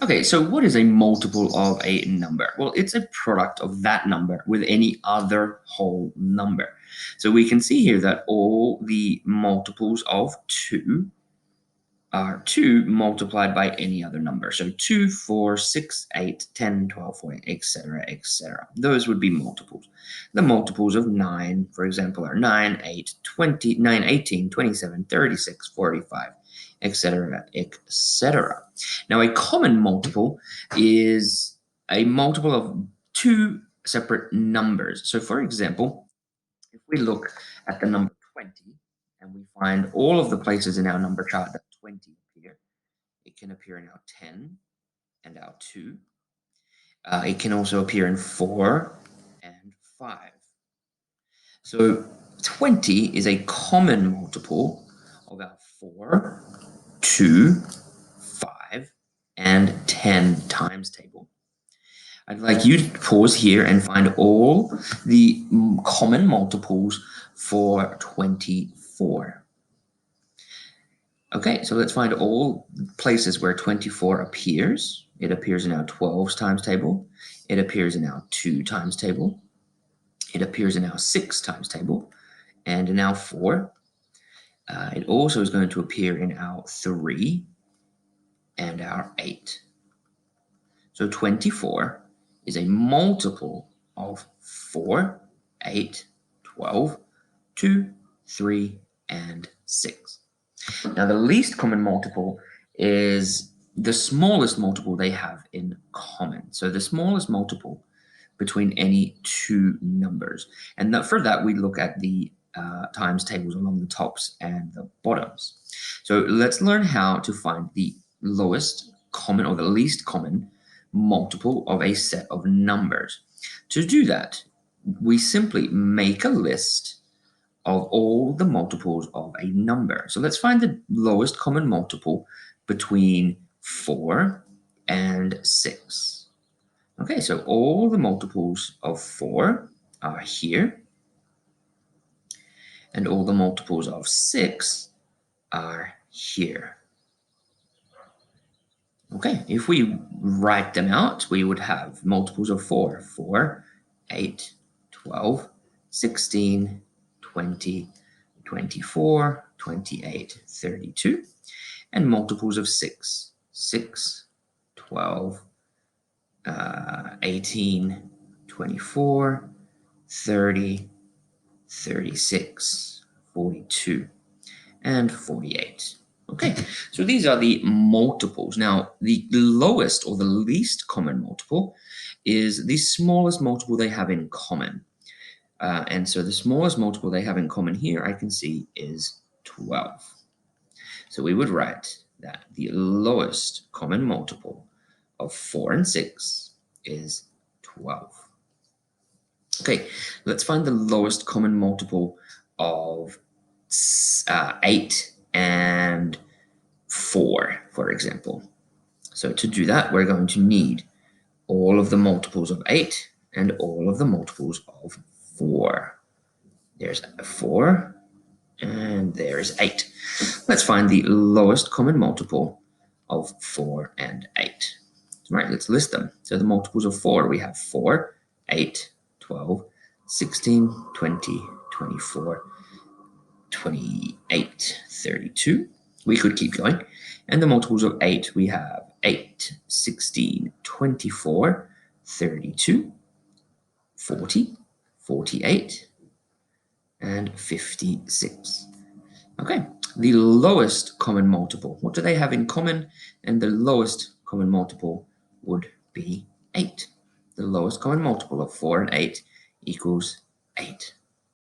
Okay, so what is a multiple of a number? Well, it's a product of that number with any other whole number. So we can see here that all the multiples of 2 are 2 multiplied by any other number. So 2, 4, 6, 8, 10, 12, 14, etc., etc. Those would be multiples. The multiples of 9, for example, are 9, 8, 20, 9, 18, 27, 36, 45, etc., etc. Now, a common multiple is a multiple of 2 separate numbers. So, for example, if we look at the number 20 and we find all of the places in our number chart that 20 appear, it can appear in our 10 and our 2. It can also appear in 4 and 5. So 20 is a common multiple of our 4, 2, 5, and 10 times table. I'd like you to pause here and find all the common multiples for 24. Okay, so let's find all places where 24 appears. It appears in our 12s times table. It appears in our 2 times table. It appears in our 6 times table and in our 4. It also is going to appear in our 3 and our 8. So 24 is a multiple of 4, 8, 12, 2, 3, and 6. Now, the least common multiple is the smallest multiple they have in common. So the smallest multiple between any two numbers. And for that, we look at the times tables along the tops and the bottoms. So let's learn how to find the lowest common or the least common multiple of a set of numbers. To do that, we simply make a list of all the multiples of a number. So let's find the lowest common multiple between 4 and 6. Okay, so all the multiples of 4 are here, and all the multiples of 6 are here. Okay, if we write them out, we would have multiples of 4, 4, 8, 12, 16, 20, 24, 28, 32, and multiples of 6, 6, 12, 18, 24, 30, 36, 42, and 48. Okay, so these are the multiples. Now, the lowest or the least common multiple is the smallest multiple they have in common. And so the smallest multiple they have in common here, I can see, is 12. So we would write that the lowest common multiple of 4 and 6 is 12. Okay, let's find the lowest common multiple of 8 and 4, for example. So to do that, we're going to need all of the multiples of 8 and all of the multiples of 4. There's 4 and there's 8. Let's find the lowest common multiple of 4 and 8. Right, let's list them. So the multiples of 4, we have 4, 8, 12, 16, 20, 24, 28, 32. We could keep going. And the multiples of 8, we have 8, 16, 24, 32, 40, 48, and 56. Okay, the lowest common multiple. What do they have in common? And the lowest common multiple would be 8. The lowest common multiple of 4 and 8 equals 8.